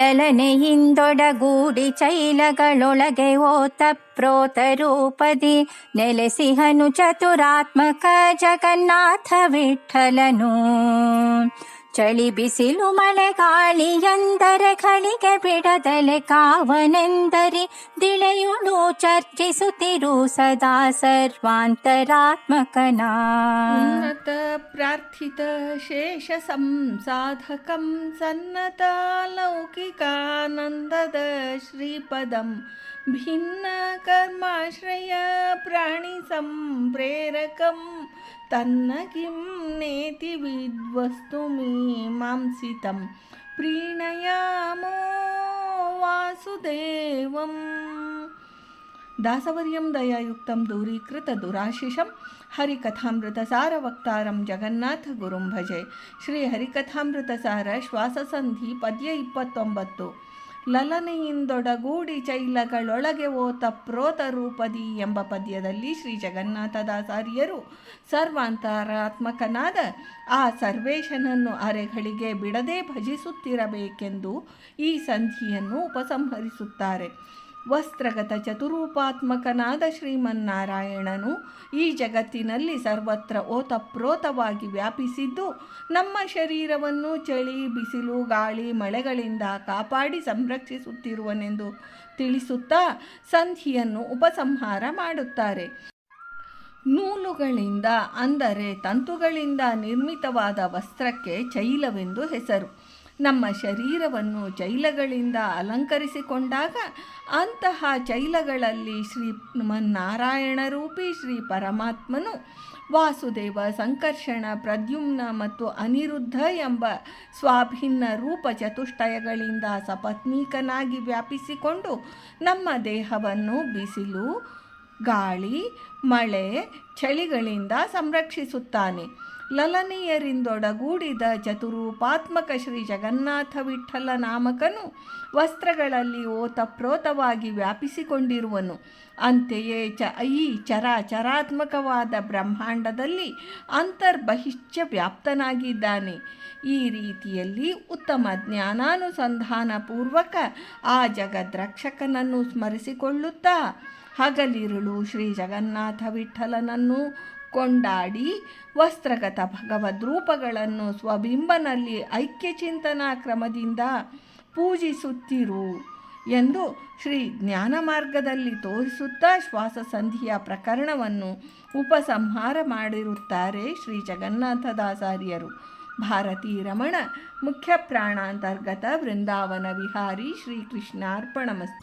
ಲಲನೆಯಿಂದೊಡಗೂಡಿ ಚೈಲಗಳೊಳಗೆ ಓತಪ್ರೋತ ರೂಪದಿ ನೆಲೆಸಿಹನು ಚತುರಾತ್ಮಕ ಜಗನ್ನಾಥ ವಿಠ್ಠಲನು. ಚಳಿ ಬಿಸಿಲು ಮಳೆ ಗಾಳಿ ಎಂದರೆ ಗಳಿಗೆ ಬಿಡದಲೆ ಕಾವನೆಂದರಿ ದಿಳೆಯುಳು ಚರ್ಚಿಸುತ್ತಿರು ಸದಾ ಸರ್ವಾಂತರಾತ್ಮಕನ. ಉನ್ನತ ಪ್ರಾರ್ಥಿತ ಶೇಷ ಸಂಸಾಧಕಂ ಸನ್ನತ ಲೌಕಿಕಾನಂದದ ಶ್ರೀಪದಂ ಭಿನ್ನ ಕರ್ಮಾಶ್ರಯ ಪ್ರಾಣಿ ಸಂಪ್ರೇರಕಂ ತನ್ನ ಕಿಂ ನೇತಿ ವಿದ್ವಸ್ತು ಮೀಮಾಂಸಿತಂ ಪ್ರೀಣಯಾಮೋ ವಾಸುದೇವಂ. ದಾಸವರ್ಯಂ ದಯಾಯುಕ್ತಂ ದೂರೀಕೃತ ದುರಾಶಿಷಂ ಹರಿಕಥಾಮೃತ ಸಾರವಕ್ತಾರಂ ಜಗನ್ನಾಥ ಗುರುಂ ಭಜೆ. ಶ್ರೀ ಹರಿಕಥಾಮೃತ ಸಾರ ಶ್ವಾಸಸಂಧಿ ಪದ್ಯ 29. ಲಲನೆಯಿಂದೊಡಗೂಡಿ ಚೈಲಗಳೊಳಗೆ ಓತಪ್ರೋತ ರೂಪದಿ ಎಂಬ ಪದ್ಯದಲ್ಲಿ ಶ್ರೀ ಜಗನ್ನಾಥದಾಸಾರ್ಯರು ಸರ್ವಾಂತರಾತ್ಮಕನಾದ ಆ ಸರ್ವೇಶನನ್ನು ಅರೆಗಳಿಗೆ ಬಿಡದೆ ಭಜಿಸುತ್ತಿರಬೇಕೆಂದು ಈ ಸಂಧಿಯನ್ನು ಉಪಸಂಹರಿಸುತ್ತಾರೆ. ವಸ್ತ್ರಗತ ಚತುರೂಪಾತ್ಮಕನಾದ ಶ್ರೀಮನ್ನಾರಾಯಣನು ಈ ಜಗತ್ತಿನಲ್ಲಿ ಸರ್ವತ್ರ ಓತಪ್ರೋತವಾಗಿ ವ್ಯಾಪಿಸಿದ್ದು ನಮ್ಮ ಶರೀರವನ್ನು ಚಳಿ ಬಿಸಿಲು ಗಾಳಿ ಮಳೆಗಳಿಂದ ಕಾಪಾಡಿ ಸಂರಕ್ಷಿಸುತ್ತಿರುವನೆಂದು ತಿಳಿಸುತ್ತಾ ಸಂಧಿಯನ್ನು ಉಪಸಂಹಾರ ಮಾಡುತ್ತಾರೆ. ನೂಲುಗಳಿಂದ ಅಂದರೆ ತಂತುಗಳಿಂದ ನಿರ್ಮಿತವಾದ ವಸ್ತ್ರಕ್ಕೆ ಚೈಲವೆಂದು ಹೆಸರು. ನಮ್ಮ ಶರೀರವನ್ನು ಚೈಲಗಳಿಂದ ಅಲಂಕರಿಸಿಕೊಂಡಾಗ ಅಂತಹ ಚೈಲಗಳಲ್ಲಿ ಶ್ರೀಮನ್ನಾರಾಯಣ ರೂಪಿ ಶ್ರೀ ಪರಮಾತ್ಮನು ವಾಸುದೇವ, ಸಂಕರ್ಷಣ, ಪ್ರದ್ಯುಮ್ನ ಮತ್ತು ಅನಿರುದ್ಧ ಎಂಬ ಸ್ವಾಭಿನ್ನ ರೂಪ ಚತುಷ್ಟಯಗಳಿಂದ ಸಪತ್ನೀಕನಾಗಿ ವ್ಯಾಪಿಸಿಕೊಂಡು ನಮ್ಮ ದೇಹವನ್ನು ಬಿಸಿಲು ಗಾಳಿ ಮಳೆ ಚಳಿಗಳಿಂದ ಸಂರಕ್ಷಿಸುತ್ತಾನೆ. ಲಲನೆಯರಿಂದೊಡಗೂಡಿದ ಚತುರೂಪಾತ್ಮಕ ಶ್ರೀ ಜಗನ್ನಾಥ ವಿಠ್ಠಲ ನಾಮಕನು ವಸ್ತ್ರಗಳಲ್ಲಿ ಓತಪ್ರೋತವಾಗಿ ವ್ಯಾಪಿಸಿಕೊಂಡಿರುವನು. ಅಂತೆಯೇ ಈ ಚರಾಚರಾತ್ಮಕವಾದ ಬ್ರಹ್ಮಾಂಡದಲ್ಲಿ ಅಂತರ್ಬಹಿಶ್ಚ ವ್ಯಾಪ್ತನಾಗಿದ್ದಾನೆ. ಈ ರೀತಿಯಲ್ಲಿ ಉತ್ತಮ ಜ್ಞಾನಾನುಸಂಧಾನ ಪೂರ್ವಕ ಆ ಜಗದ್ರಕ್ಷಕನನ್ನು ಸ್ಮರಿಸಿಕೊಳ್ಳುತ್ತಾ ಹಗಲಿರುಳು ಶ್ರೀ ಜಗನ್ನಾಥ ವಿಠ್ಠಲನನ್ನು ಕೊಂಡಾಡಿ ವಸ್ತ್ರಗತ ಭಗವದ್ರೂಪಗಳನ್ನು ಸ್ವಬಿಂಬನಲ್ಲಿ ಐಕ್ಯಚಿಂತನಾ ಕ್ರಮದಿಂದ ಪೂಜಿಸುತ್ತಿರು ಎಂದು ಶ್ರೀ ಜ್ಞಾನ ಮಾರ್ಗದಲ್ಲಿ ತೋರಿಸುತ್ತಾ ಶ್ವಾಸಸಂಧಿಯ ಪ್ರಕರಣವನ್ನು ಉಪಸಂಹಾರ ಮಾಡಿರುತ್ತಾರೆ ಶ್ರೀ ಜಗನ್ನಾಥದಾಸಾರ್ಯರು. ಭಾರತೀ ರಮಣ ಮುಖ್ಯ ಪ್ರಾಣಾಂತರ್ಗತ ವೃಂದಾವನ ವಿಹಾರಿ. ಶ್ರೀಕೃಷ್ಣಾರ್ಪಣಮಸ್ತು.